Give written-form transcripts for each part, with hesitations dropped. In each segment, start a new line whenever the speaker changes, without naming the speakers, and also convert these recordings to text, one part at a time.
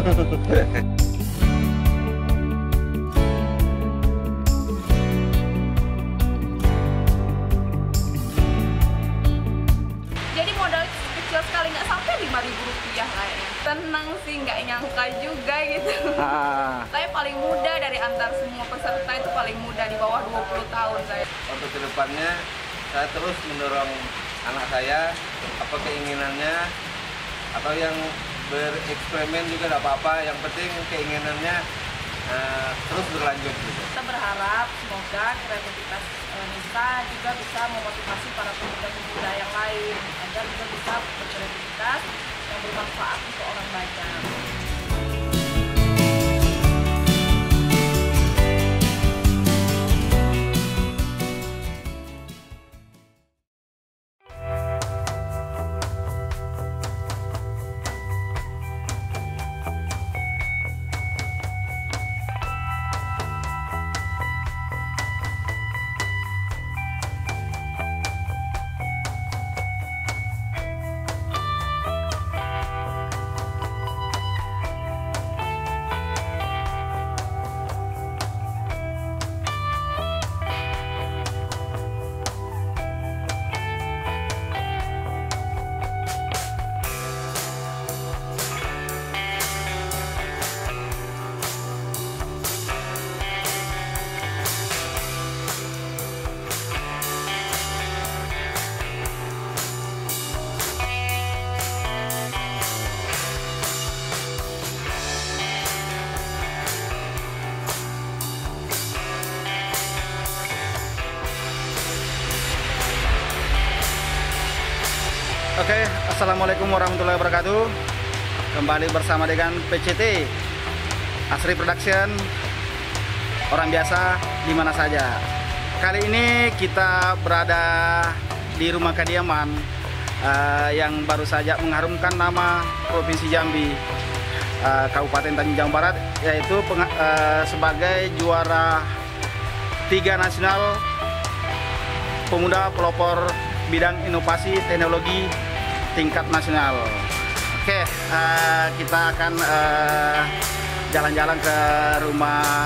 Jadi modal kecil sekali, nggak sampai Rp5.000 lah ya. Tenang sih, nggak nyangka juga gitu. Saya paling muda dari antar semua peserta, itu paling muda, di bawah 20 tahun saya.
Untuk kedepannya saya terus mendorong anak saya, apa keinginannya, atau yang bereksperimen juga tidak apa-apa, yang penting keinginannya terus berlanjut gitu.
Kita berharap semoga kreativitas Nisa juga bisa memotivasi para pemuda-pemuda yang lain agar juga bisa berkreativitas yang bermanfaat untuk orang banyak.
Oke, assalamualaikum warahmatullahi wabarakatuh. Kembali bersama dengan PCT Asri Production, orang biasa di mana saja. Kali ini kita berada di rumah kediaman yang baru saja mengharumkan nama Provinsi Jambi, Kabupaten Tanjung Jabung Barat, yaitu sebagai juara 3 nasional pemuda pelopor bidang inovasi teknologi tingkat nasional. Oke, kita akan jalan-jalan ke rumah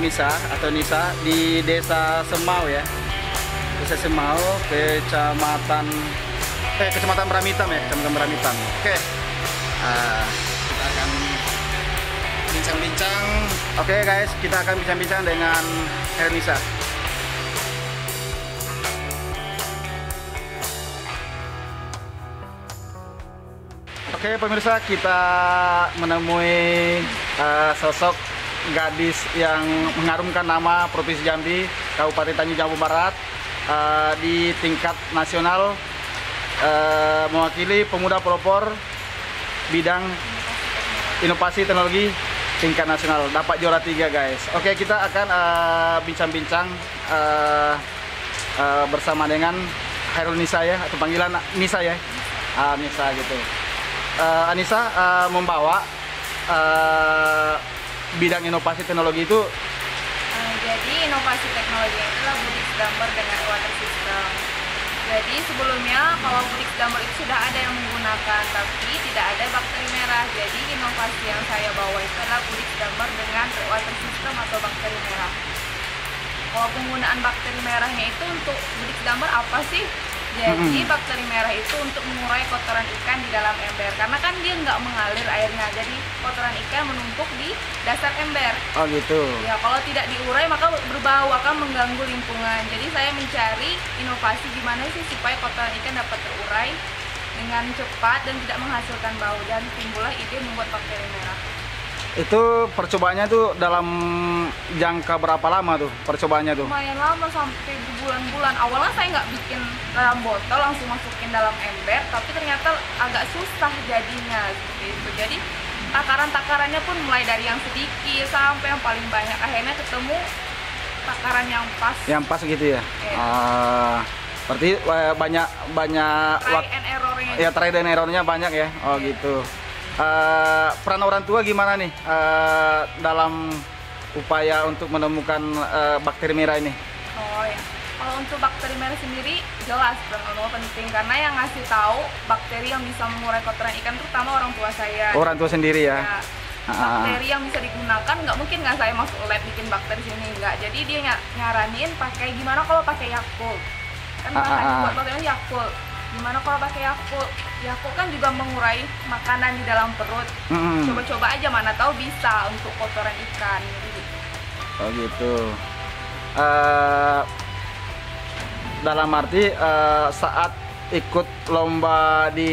Nisa atau Nisa di Desa Semau ya. Desa Semau, Kecamatan Beramitan ya, Kecamatan Beramitan. Oke. Kita akan bincang-bincang. Oke guys, kita akan bincang-bincang dengan Nisa. Oke pemirsa, kita menemui sosok gadis yang mengharumkan nama Provinsi Jambi, Kabupaten Tanjung Jabung Barat di tingkat nasional, mewakili pemuda pelopor bidang inovasi teknologi tingkat nasional, dapat juara 3 guys. Oke, kita akan bincang-bincang bersama dengan Hairul Nisa ya, atau panggilan Nisa ya, Nisa gitu. Anissa membawa bidang inovasi teknologi itu.
Jadi inovasi teknologi itu adalah Budik Damber dengan water system. Jadi sebelumnya kalau Budik Damber itu sudah ada yang menggunakan, tapi tidak ada bakteri merah. Jadi inovasi yang saya bawa itu adalah Budik Damber dengan water system atau bakteri merah. Kalau penggunaan bakteri merahnya itu untuk Budik Damber apa sih? Jadi bakteri merah itu untuk mengurai kotoran ikan di dalam ember, karena kan dia nggak mengalir airnya, jadi kotoran ikan menumpuk di dasar ember.
Oh gitu.
Ya, kalau tidak diurai maka berbau, akan mengganggu lingkungan. Jadi saya mencari inovasi gimana sih supaya kotoran ikan dapat terurai dengan cepat dan tidak menghasilkan bau, dan timbullah ide membuat bakteri merah.
Itu percobaannya tuh dalam jangka berapa lama tuh percobaannya tuh?
Lumayan lama, sampai berbulan-bulan. Awalnya saya nggak bikin dalam botol, langsung masukin dalam ember, tapi ternyata agak susah jadinya gitu. Jadi takaran-takarannya pun mulai dari yang sedikit sampai yang paling banyak. Akhirnya ketemu takaran yang pas. Yang pas gitu ya?
Berarti banyak
try and errornya.
Ya, try and errornya banyak ya. Oh gitu. Peran orang tua gimana nih dalam upaya untuk menemukan bakteri merah ini?
Oh ya, Kalau untuk bakteri merah sendiri jelas Bang penting karena yang ngasih tahu bakteri yang bisa mengurai kotoran ikan terutama orang tua saya.
Orang tua sendiri ya.
Ya, bakteri yang bisa digunakan nggak mungkin nggak saya masuk lab bikin bakteri sini nggak. Jadi dia nyaranin pakai gimana kalau pakai Yakult. Kan bahan buat bakteri Yakult. Gimana kalau pakai Yakult? Yakult kan juga mengurai makanan di dalam perut. Coba-coba aja mana tahu bisa untuk kotoran ikan. Gitu.
Oh gitu. Dalam arti saat ikut lomba di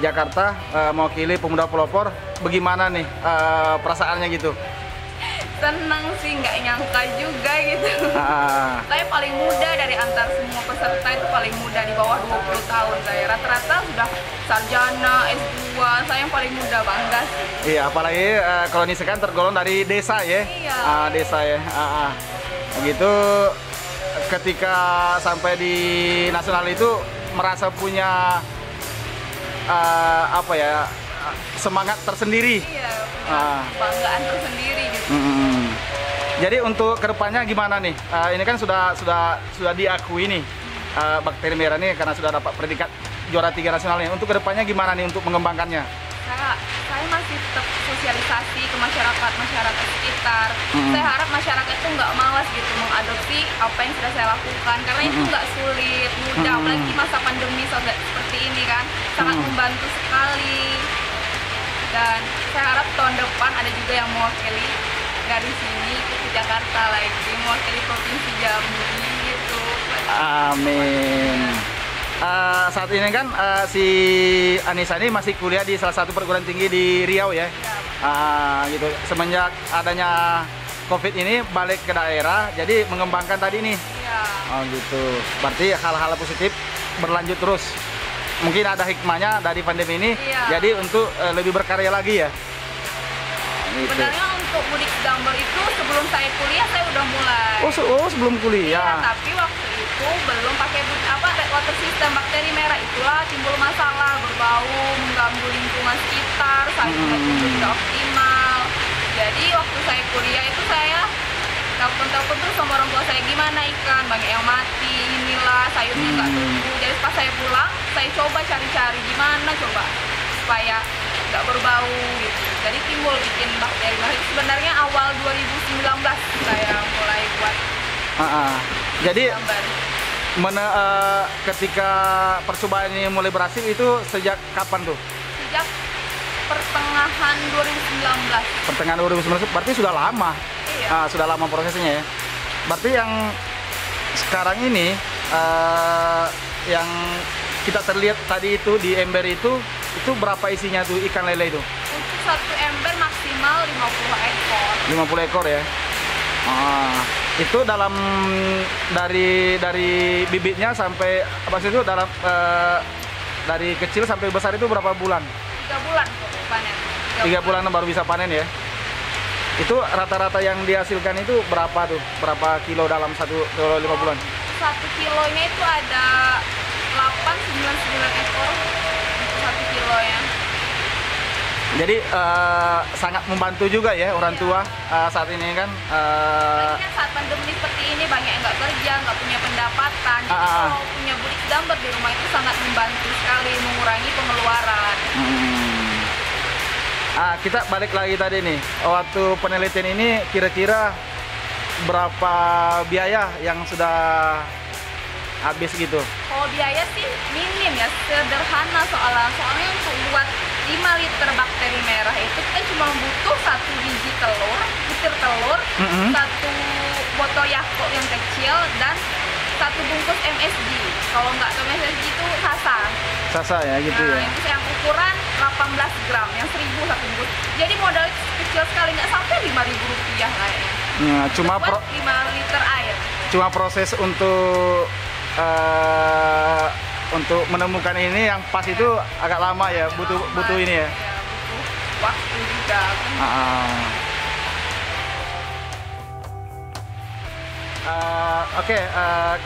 Jakarta mewakili pemuda pelopor, bagaimana nih perasaannya gitu?
Senang sih, nggak nyangka juga gitu. Saya paling muda dari antar semua peserta itu paling muda di bawah 20 tahun saya. Rata-rata sudah sarjana, S2, saya yang paling muda, bangga sih.
Iya, apalagi kalau ini kan tergolong dari desa ya.
Iya.
Desa ya. Begitu ketika sampai di nasional itu merasa punya apa ya, semangat tersendiri.
Iya, kebanggaan tersendiri gitu.
Jadi untuk kedepannya gimana nih? Ini kan sudah diakui nih bakteri merah ini karena sudah dapat predikat juara 3 nasionalnya. Untuk kedepannya gimana nih untuk mengembangkannya?
Saya masih tetap sosialisasi ke masyarakat sekitar. Saya harap masyarakat itu nggak malas gitu mengadopsi apa yang sudah saya lakukan karena itu nggak sulit, mudah. Apalagi masa pandemi seperti ini kan sangat membantu sekali. Dan saya harap tahun depan ada juga yang mewakili dari sini ke Jakarta lagi, mewakili provinsi Jambi gitu.
Amin. Saat ini kan si Anissa ini masih kuliah di salah satu perguruan tinggi di Riau ya. Gitu. Semenjak adanya COVID ini balik ke daerah, jadi mengembangkan tadi nih.
Iya.
Oh gitu. Berarti hal-hal positif berlanjut terus. Mungkin ada hikmahnya dari pandemi ini, jadi untuk lebih berkarya lagi ya. Gitu.
Sebenarnya untuk mudik gambar itu sebelum saya kuliah saya udah mulai.
Oh sebelum kuliah.
Iya, tapi waktu itu belum pakai water system bakteri merah, itulah timbul masalah, berbau, mengganggu lingkungan sekitar, sayurnya itu tidak optimal. Jadi waktu saya kuliah itu saya telepon terus sama orang tua saya, gimana ikan banyak yang mati, inilah sayurnya nggak tumbuh. Jadi pas saya pulang saya coba cari-cari gimana coba supaya nggak berbau gitu. Jadi timbul bikin bakteri merah itu sebenarnya awal 2019 saya mulai buat.
Jadi
gambar.
Ketika percobaan ini mulai berhasil itu sejak kapan tuh?
Sejak pertengahan 2019.
Pertengahan 2019 berarti sudah lama.
Iya.
Sudah lama prosesnya ya. Berarti yang sekarang ini yang kita terlihat tadi itu di ember itu berapa isinya tuh ikan lele itu?
Untuk satu ember maksimal 50 ekor.
50 ekor ya. Itu dalam dari bibitnya sampai apa sih itu dalam dari kecil sampai besar itu berapa bulan?
3 bulan panen.
3 bulan baru bisa panen ya. Itu rata-rata yang dihasilkan itu berapa tuh? Berapa kilo dalam 5 bulan?
1 kilonya itu ada 8-9 ekor untuk 1 kilonya.
Jadi sangat membantu juga ya orang tua saat ini kan.
Apalagi kan saat pandemi seperti ini banyak yang nggak kerja, nggak punya pendapatan. Jadi kalau punya budik gambar di rumah itu sangat membantu sekali mengurangi pengeluaran.
Kita balik lagi tadi nih, waktu penelitian ini kira-kira berapa biaya yang sudah habis gitu?
Kalau biaya sih minim ya, sederhana soalnya untuk buat 5 liter bakteri merah itu kita cuma butuh 1 biji telur, butir telur, 1 botol Yakult yang kecil, dan 1 bungkus MSG. Kalau nggak tahu MSG itu Sasa
ya gitu ya.
Itu yang ukuran 18 gram, yang 1000 1 bungkus. Jadi modal kecil sekali, nggak sampai 5.000 rupiah kayaknya.
Cuma
5 liter air.
Cuma proses untuk menemukan ini yang pas itu agak lama ya, butuh ini ya.
Butuh waktu juga kan.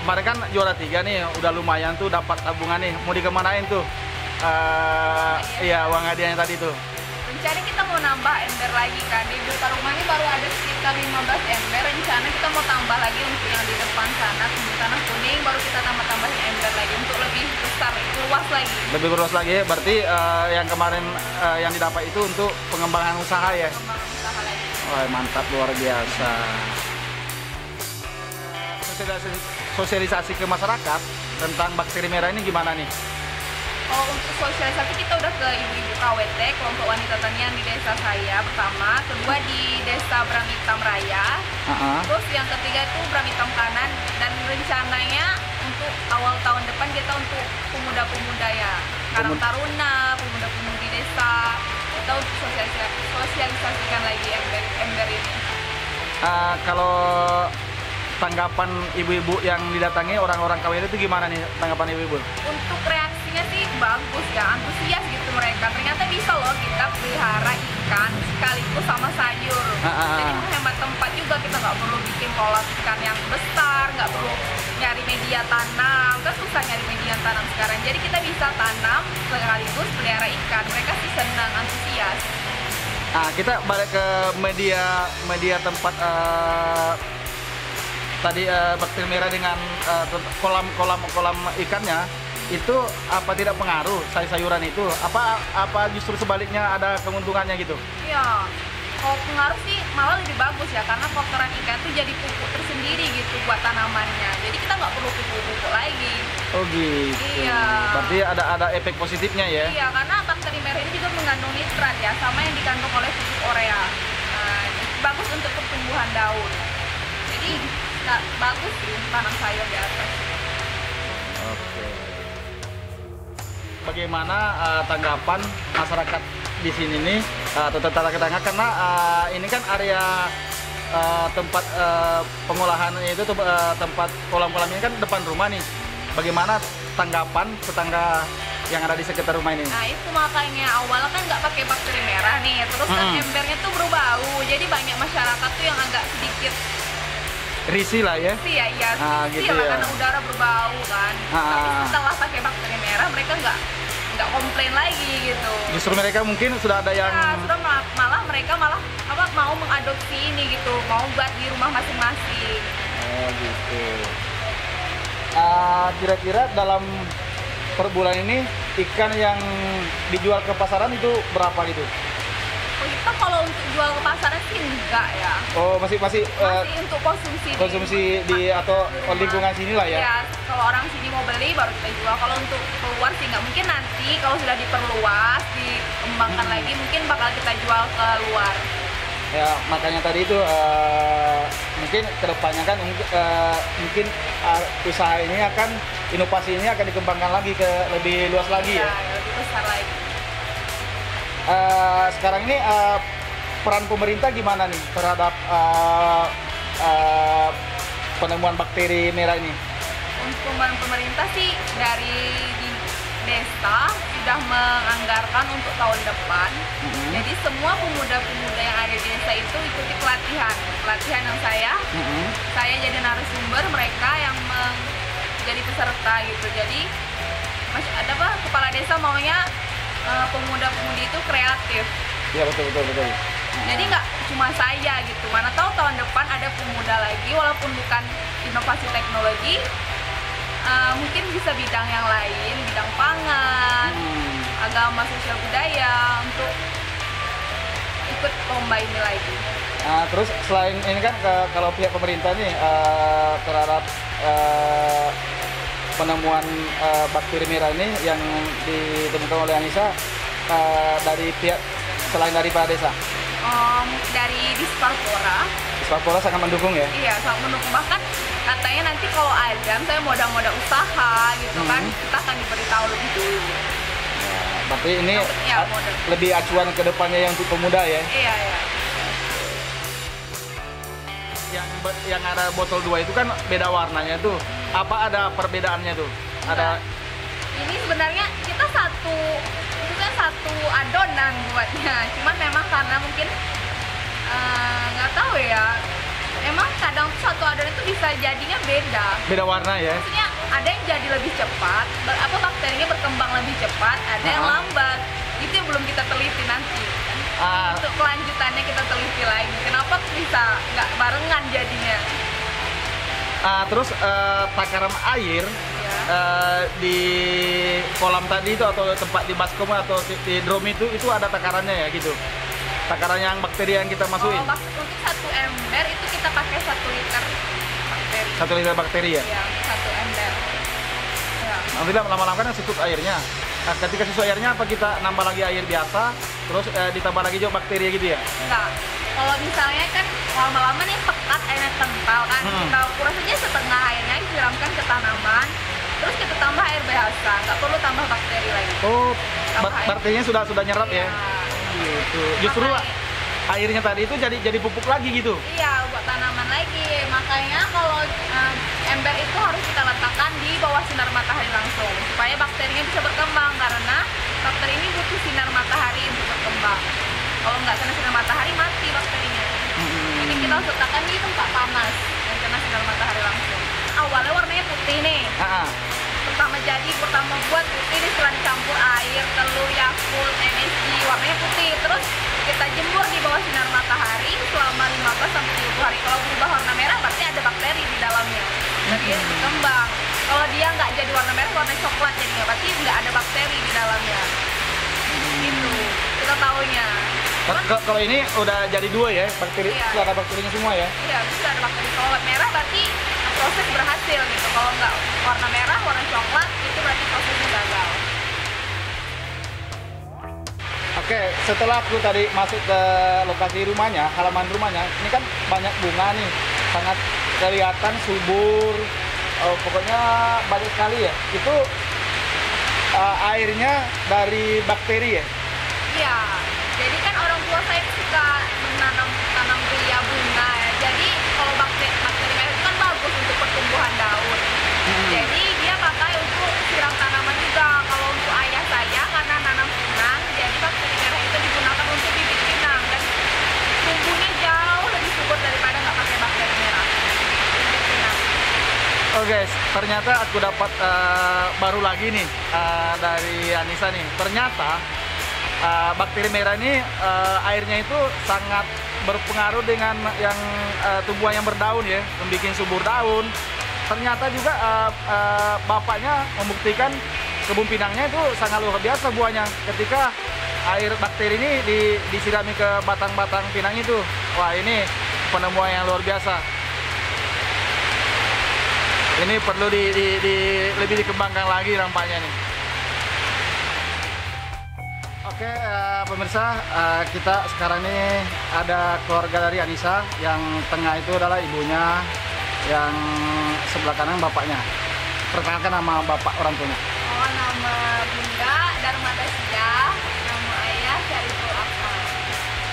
Kemarin kan juara 3 nih, udah lumayan tuh dapat tabungan nih. Mau dikemanain tuh? Iya, uang hadiahnya tadi tuh.
Rencana kita mau nambah ember lagi kan, di depan rumah ini baru ada sekitar 15 ember. Rencana kita mau tambah lagi lagi untuk yang di depan sana tumbuh tanah kuning, baru kita tambah-tambahin ember lagi untuk lebih besar, luas lagi.
Lebih luas lagi, berarti yang kemarin yang didapat itu untuk pengembangan usaha ya?
Pengembangan usaha lagi.
Wah, mantap, luar biasa. Sosialisasi ke masyarakat tentang bakteri merah ini gimana nih?
Kalau untuk sosialisasi kita udah ke ibu-ibu KWT, kelompok wanita tanian di desa saya pertama, kedua di desa Brang Hitam Raya, terus yang ketiga itu Brang Hitam Kanan, dan rencananya untuk awal tahun depan kita untuk pemuda-pemuda ya, Karang Taruna, pemuda-pemudi desa, kita untuk sosialisasikan lagi ember ini.
Kalau tanggapan ibu-ibu yang didatangi orang-orang KWT itu gimana nih tanggapan ibu-ibu?
Untuk reaksinya sih bagus ya, antusias gitu mereka. Ternyata bisa loh kita pelihara ikan sekaligus sama sayur. Jadi menghemat tempat juga, kita nggak perlu bikin kolam ikan yang besar, nggak perlu nyari media tanam, kan susah nyari media tanam sekarang. Jadi kita bisa tanam sekaligus pelihara ikan. Mereka sih senang, antusias.
Nah, kita balik ke media tempat tadi bakteri merah dengan kolam ikannya itu apa tidak pengaruh sayuran itu? Apa justru sebaliknya ada keuntungannya gitu?
Iya, kalau pengaruh sih malah lebih bagus ya, karena kotoran ikan itu jadi pupuk tersendiri gitu buat tanamannya. Jadi kita nggak perlu pupuk lagi.
Oh gitu.
Iya.
Berarti ada efek positifnya ya?
Iya, karena bakteri merah ini juga mengandung nitrat ya, sama yang dikandung oleh pupuk urea. Nah, bagus untuk pertumbuhan daun. Jadi bagus sih tanam sayur di atas.
Oke. Bagaimana tanggapan masyarakat di sini nih atau tetangga karena ini kan area tempat pengolahan itu tempat kolam-kolam ini kan depan rumah nih. Bagaimana tanggapan tetangga yang ada di sekitar rumah ini?
Nah itu makanya awalnya kan nggak pakai bakteri merah nih, terus kan embernya tuh berbau, jadi banyak masyarakat tuh yang agak sedikit
risih lah ya?
Risih ya, iya risih
gitu
lah
ya.
karena udara berbau kan. Tapi setelah pakai bakteri merah mereka nggak komplain lagi gitu.
Justru mereka mungkin sudah ada yang
sudah mereka mau mengadopsi ini gitu, mau buat di rumah masing-masing.
Oh gitu. Kira-kira dalam per bulan ini ikan yang dijual ke pasaran itu berapa gitu?
Oh, kita kalau untuk jual ke pasaran sih enggak ya.
Oh masih
untuk konsumsi
di atau lingkungan sini lah ya?
Iya, kalau orang sini mau beli baru kita jual. Kalau untuk keluar sih nggak, mungkin nanti kalau sudah diperluas, dikembangkan lagi mungkin bakal kita jual ke luar.
Ya makanya tadi itu mungkin kedepannya kan mungkin usaha ini inovasi ini akan dikembangkan lagi ke lebih luas lagi ya?
Lebih besar lagi.
Sekarang ini peran pemerintah gimana nih terhadap penemuan bakteri merah ini?
Untuk pemerintah sih dari di desa sudah menganggarkan untuk tahun depan. Jadi semua pemuda-pemuda yang ada di desa itu ikuti pelatihan yang saya jadi narasumber, mereka yang menjadi peserta gitu. Jadi ada kepala desa maunya pemuda-pemudi itu kreatif.
Iya betul.
Jadi nggak cuma saya gitu, mana tahu tahun depan ada pemuda lagi walaupun bukan inovasi teknologi, mungkin bisa bidang yang lain, bidang pangan, agama, sosial budaya, untuk ikut lomba ini lagi.
Terus selain ini kan kalau pihak pemerintah nih terhadap penemuan bakteri merah ini yang ditemukan oleh Anissa dari pihak selain dari Pak Desa?
Dari Disparpora.
Disparpora sangat mendukung ya?
Iya, sangat mendukung. Bahkan katanya nanti kalau azan saya moda-moda usaha gitu kan, kita akan diberitahu lebih dulu.
Ya, berarti ini lebih acuan ke depannya yang untuk pemuda ya?
Iya.
Yang ada botol 2 itu kan beda warnanya tuh. Apa ada perbedaannya tuh? Ada.
Ini sebenarnya kita satu adonan buatnya. Cuman memang karena mungkin nggak tahu ya. Emang kadang tuh satu adonan itu bisa jadinya beda.
Beda warna ya?
Maksudnya ada yang jadi lebih cepat, bakterinya berkembang lebih cepat, ada yang lambat. Itu yang belum kita teliti nanti. Untuk kelanjutannya kita teliti lagi. Kenapa bisa nggak barengan jadinya?
Terus takaran air di kolam tadi itu atau tempat di baskom atau di drum itu ada takarannya ya gitu. Takaran yang bakteri yang kita masukin.
Untuk 1 ember itu kita pakai 1 liter bakteri.
1 liter bakteri ya?
Iya, 1 ember. Ya.
Nanti lama-lama kan cukup airnya. Nah, ketika sesuai airnya apa kita nambah lagi air biasa, terus ditambah lagi juga bakteri gitu ya?
Enggak. Kalau misalnya kan lama-lama nih pekat airnya kental kan, kita kuras aja setengah airnya disiramkan ke tanaman, terus kita tambah air biasa, nggak perlu tambah bakteri lagi.
Oh, bakterinya sudah nyerap ya? Gitu. Justru airnya tadi itu jadi pupuk lagi gitu?
Iya, buat tanaman lagi. Makanya kalau ember itu harus kita letakkan di bawah sinar matahari langsung supaya bakterinya bisa berkembang, karena bakteri ini butuh sinar matahari untuk berkembang. Kalau nggak kena sinar matahari mati bakterinya. Jadi kita harus letakkan di tempat panas yang kena sinar matahari langsung. Awalnya warnanya putih nih. Pertama buat putih, setelah dicampur air, telur, Yakult, MSG, warnanya putih. Terus kita jemur di bawah sinar matahari selama 15-20 hari. Kalau berubah warna merah berarti ada bakteri di dalamnya. Jadi dia berkembang. Kalau dia nggak jadi warna merah, warna coklat jadinya, berarti nggak ada bakteri di dalamnya. Gitu, kita taunya.
Kalau ini udah jadi 2 ya, bakteri, sudah ada bakterinya semua ya?
Iya, bisa ada bakteri. Kalau merah berarti proses berhasil gitu. Kalau nggak warna merah, warna coklat, itu berarti prosesnya gagal.
Oke, setelah aku tadi masuk ke lokasi rumahnya, halaman rumahnya, ini kan banyak bunga nih, sangat kelihatan subur, pokoknya banyak sekali ya. Itu airnya dari bakteri ya?
Iya, jadi kan orang tua saya suka tanam ria bunga ya. Jadi kalau bakteri merah itu kan bagus untuk pertumbuhan daun. Jadi dia pakai untuk siram tanaman juga. Kalau untuk ayah saya karena nanam pinang, jadi bakteri merah itu digunakan untuk bibit pinang dan tumbuhnya jauh lebih subur daripada nggak pakai bakteri merah. Bibit pinang.
Oh guys, ternyata aku dapat baru lagi nih dari Anissa nih. Ternyata bakteri merah ini airnya itu sangat berpengaruh dengan yang tumbuhan yang berdaun ya, membuat subur daun. Ternyata juga bapaknya membuktikan kebun pinangnya itu sangat luar biasa buahnya ketika air bakteri ini disirami ke batang-batang pinang itu. Wah, ini penemuan yang luar biasa. Ini perlu lebih dikembangkan lagi nampaknya nih. Oke, pemirsa, kita sekarang ini ada keluarga dari Anissa. Yang tengah itu adalah ibunya, yang sebelah kanan bapaknya. Perkenalkan nama bapak orang tuanya.
Oh, nama Bunda Darmatasya, nama ayah Syariful Akmal.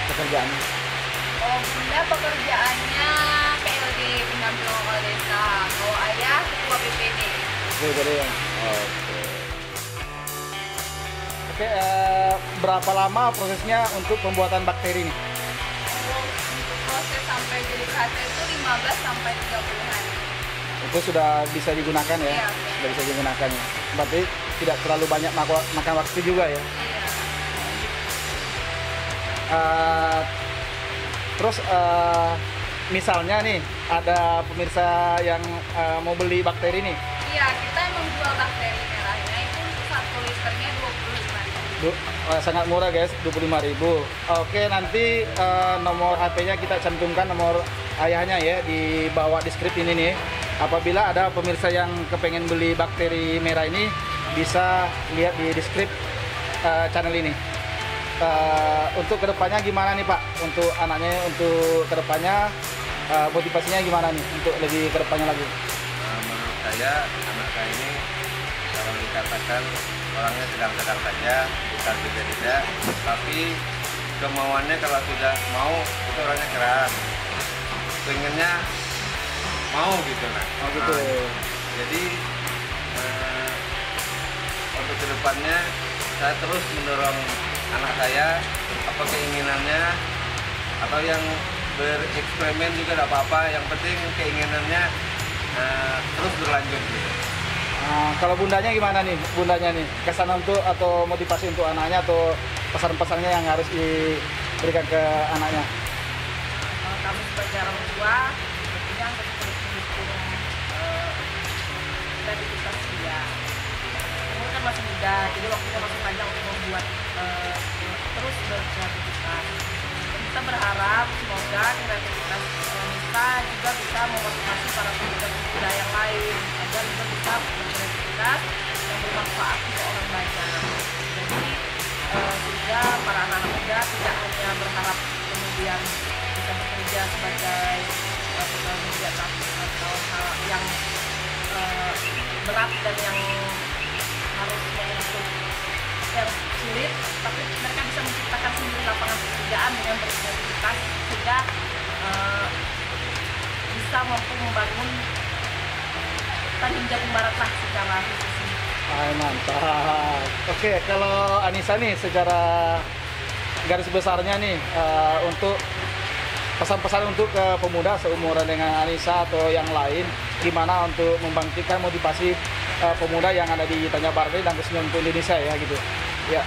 Pekerjaannya?
Oh, Bunda pekerjaannya PLD, pendamping kepala desa. Kalau ayah ketua BPD.
BPD ya. Oke, berapa lama prosesnya untuk pembuatan bakteri ini?
Untuk proses sampai jadi berhasil itu 15 sampai 30 hari.
Itu sudah bisa digunakan ya?
Iya.
Sudah bisa digunakan ya. Berarti tidak terlalu banyak makan waktu juga ya?
Iya.
Terus misalnya nih ada pemirsa yang mau beli bakteri nih.
Iya, kita menjual bakteri merahnya itu untuk 1 liternya 25.000.
Sangat murah guys, 25.000. Oke, nanti nomor HP-nya kita cantumkan, nomor ayahnya ya di bawah deskripsi ini nih. Apabila ada pemirsa yang kepengen beli bakteri merah ini, bisa lihat di deskripsi channel ini. Untuk kedepannya gimana nih Pak? Untuk anaknya, untuk kedepannya motivasinya gimana nih untuk lebih kedepannya lagi?
Menurut saya anak saya ini kalau dikatakan orangnya sedang-sedang saja, bukan tidak, tapi kemauannya kalau sudah mau itu orangnya keras, pengennya mau gitu lah.
Oh gitu.
Jadi untuk kedepannya saya terus mendorong anak saya apa keinginannya, atau yang bereksperimen juga tidak apa-apa, yang penting keinginannya terus berlanjut gitu.
Kalau bundanya gimana nih? Bundanya nih kesan untuk atau motivasi untuk anaknya atau pesan-pesannya yang harus diberikan ke anaknya?
Kami sebagai orang tua tentunya harus terus mendukung kreativitas dia. Umur kan masih muda, jadi waktunya masih panjang untuk membuat terus berkreativitas. Dan kita berharap semoga kreativitas Nisa juga bisa memotivasi para pemuda-pemuda yang lain agar juga bisa berkreativitas yang bermanfaat untuk orang banyak. Jadi sehingga para anak-anak muda tidak hanya berharap kemudian bisa bekerja sebagai pegawai media atau hal yang berat dan yang harus menyentuh yang sulit, tapi mereka bisa menciptakan sendiri lapangan pekerjaan dengan berkreativitas sehingga bisa mampu membangun Tanjung Jabung Barat lah secara khusus.
Mantap. Oke, kalau Anissa nih secara garis besarnya nih untuk pesan-pesan untuk ke pemuda seumuran dengan Anissa atau yang lain, gimana untuk membangkitkan motivasi pemuda yang ada di Tanjung Barat dan khususnya untuk Indonesia ya gitu. Ya.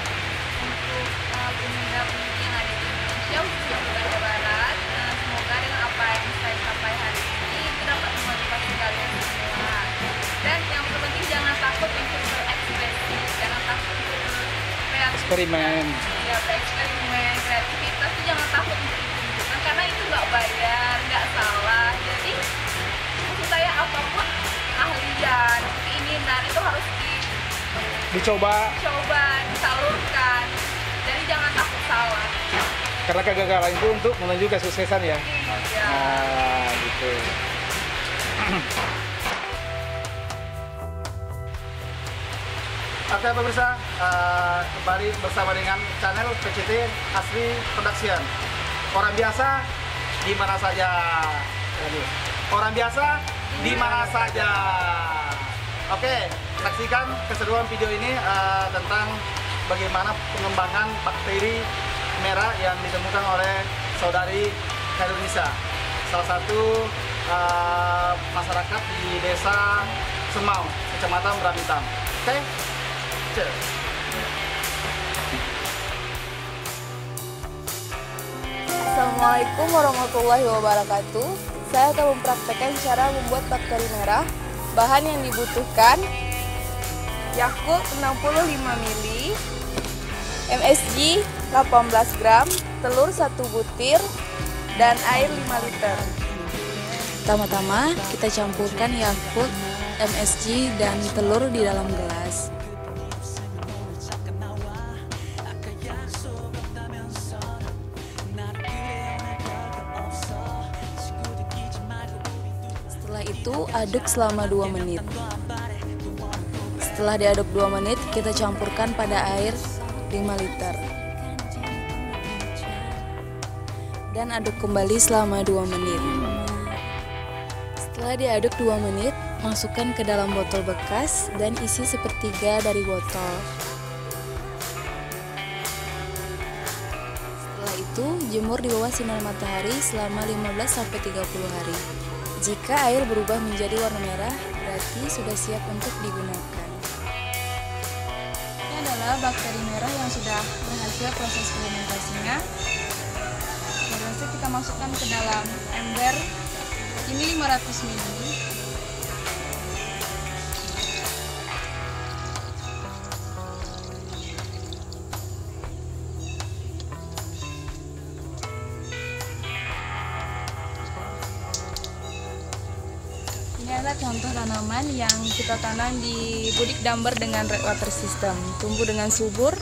Untuk pemuda-pemudi yang ada di Indonesia, khususnya di Tanjung Barat, semoga dengan apa yang saya capai hari ini itu dapat memotivasi kalian semua. Dan yang terpenting jangan takut untuk berekspresi, jangan takut untuk berkreativitas.
Eksperimen.
Ya, bereksperimen, kreativitas itu jangan takut untuk ditunjukkan karena itu nggak bayar, nggak salah. Jadi maksud saya apapun keahlian, keinginan itu harus
Dicoba,
disalurkan. Jadi jangan takut salah.
karena kegagalan itu untuk menuju kesuksesan ya.
Ya.
Nah, gitu. Oke pemirsa, kembali bersama dengan channel PCT Asri Production. Orang biasa di mana saja. Orang biasa di mana saja. Oke, saksikan keseruan video ini tentang bagaimana pengembangan bakteri merah yang ditemukan oleh saudari Khairunisa, salah satu masyarakat di Desa Semau, Kecamatan Berabintang. Oke, cheers.
Assalamualaikum warahmatullahi wabarakatuh. Saya akan mempraktekkan cara membuat bakteri merah. Bahan yang dibutuhkan: Yakult 65 ml, MSG 18 gram, telur 1 butir, dan air 5 liter. Pertama-tama kita campurkan Yakult, MSG, dan telur di dalam gelas. Setelah itu aduk selama 2 menit. Setelah diaduk 2 menit, kita campurkan pada air 5 liter. Dan aduk kembali selama 2 menit. Setelah diaduk 2 menit, masukkan ke dalam botol bekas dan isi sepertiga dari botol. Setelah itu, jemur di bawah sinar matahari selama 15-30 hari. Jika air berubah menjadi warna merah, berarti sudah siap untuk digunakan. Ini adalah bakteri merah yang sudah berhasil proses fermentasinya. Berhasil kita masukkan ke dalam ember. Ini 500 ml. Ini adalah contoh tanaman yang kita tanam di Budik Damber dengan Red Water System. Tumbuh dengan subur,